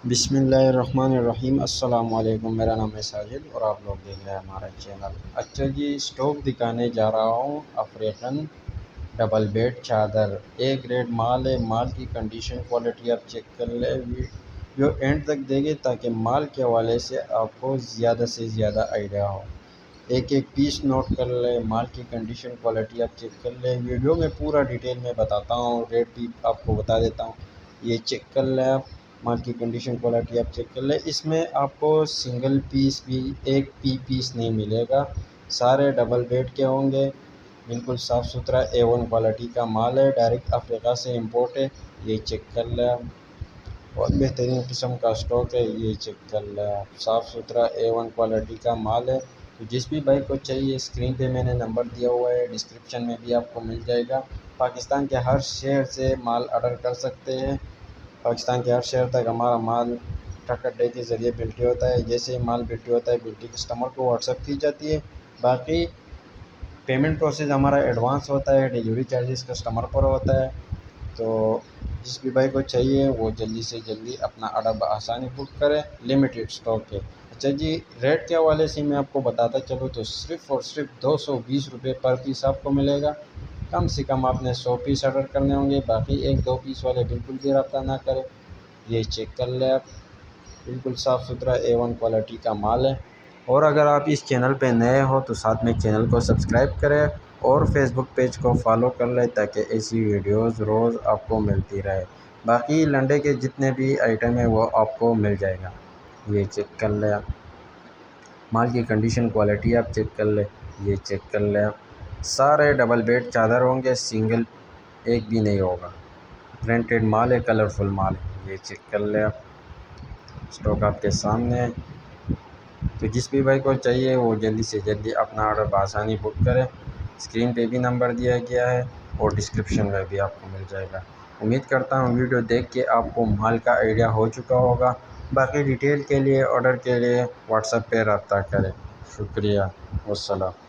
بسم اللہ الرحمن الرحیم۔ السلام علیکم، میرا نام ہے ساجد اور آپ لوگ دیکھ رہے ہیں ہمارا چینل۔ اچھا جی، اسٹاک دکھانے جا رہا ہوں افریقن ڈبل بیڈ چادر، ایک گریڈ مال ہے۔ مال کی کنڈیشن کوالٹی آپ چیک کر لیں، ویڈیو اینڈ تک دیکھیں تاکہ مال کے حوالے سے آپ کو زیادہ سے زیادہ آئیڈیا ہو۔ ایک پیس نوٹ کر لیں، مال کی کنڈیشن کوالٹی آپ چیک کر لیں۔ ویڈیو میں پورا ڈیٹیل میں بتاتا ہوں، ریٹ بھی آپ کو بتا دیتا ہوں، یہ چیک کر لیں آپ۔ مال کی کنڈیشن کوالٹی آپ چیک کر لیں۔ اس میں آپ کو سنگل پیس بھی ایک پیس نہیں ملے گا، سارے ڈبل بیڈ کے ہوں گے۔ بالکل صاف ستھرا A1 کوالٹی کا مال ہے، ڈائریکٹ افریقہ سے امپورٹ ہے، یہ چیک کر لیں آپ۔ بہت بہترین قسم کا اسٹاک ہے، یہ چیک کر لیں آپ۔ صاف ستھرا A1 کوالٹی کا مال ہے۔ تو جس بھی بھائی کو چاہیے، اسکرین پہ میں نے نمبر دیا ہوا ہے، ڈسکرپشن میں بھی آپ کو مل جائے گا۔ پاکستان کے ہر شہر سے مال آرڈر کر سکتے ہیں، پاکستان کے ہر شہر تک ہمارا مال ٹرک اڈے کے ذریعے بلٹی ہوتا ہے۔ جیسے ہی مال بلٹی ہوتا ہے، بلٹی کسٹمر کو واٹس ایپ کی جاتی ہے۔ باقی پیمنٹ پروسیس ہمارا ایڈوانس ہوتا ہے، ڈیلیوری چارجز کسٹمر پر ہوتا ہے۔ تو جس بھی بھائی کو چاہیے وہ جلدی سے جلدی اپنا آرڈر بآسانی بک کرے، لمیٹڈ اسٹاک ہے۔ اچھا جی، ریٹ کے حوالے سے میں آپ کو بتاتا چلوں تو صرف اور صرف 220 روپے پر پیس آپ کو ملے گا۔ کم سے کم آپ نے 100 پیس آرڈر کرنے ہوں گے، باقی 1-2 پیس والے بالکل بھی رابطہ نہ کریں، یہ چیک کر لیں آپ۔ بالکل صاف ستھرا A1 کوالٹی کا مال ہے۔ اور اگر آپ اس چینل پہ نئے ہو تو ساتھ میں چینل کو سبسکرائب کریں اور فیس بک پیج کو فالو کر لیں تاکہ ایسی ویڈیوز روز آپ کو ملتی رہے۔ باقی لنڈے کے جتنے بھی آئٹم ہیں وہ آپ کو مل جائے گا، یہ چیک کر لیں آپ۔ مال کی کنڈیشن کوالٹی آپ چیک کر لیں، یہ چیک کر لیں آپ۔ سارے ڈبل بیڈ چادر ہوں گے، سنگل ایک بھی نہیں ہوگا۔ پرنٹڈ مال ہے، کلرفل مال ہے، یہ چیک کر لیں آپ۔ اسٹاک آپ کے سامنے ہے، تو جس بھی بھائی کو چاہیے وہ جلدی سے جلدی اپنا آرڈر بآسانی بک کرے۔ اسکرین پہ بھی نمبر دیا گیا ہے اور ڈسکرپشن میں بھی آپ کو مل جائے گا۔ امید کرتا ہوں ویڈیو دیکھ کے آپ کو مال کا آئیڈیا ہو چکا ہوگا۔ باقی ڈیٹیل کے لیے، آرڈر کے لیے واٹس ایپ پہ رابطہ کریں۔ شکریہ، والسلام۔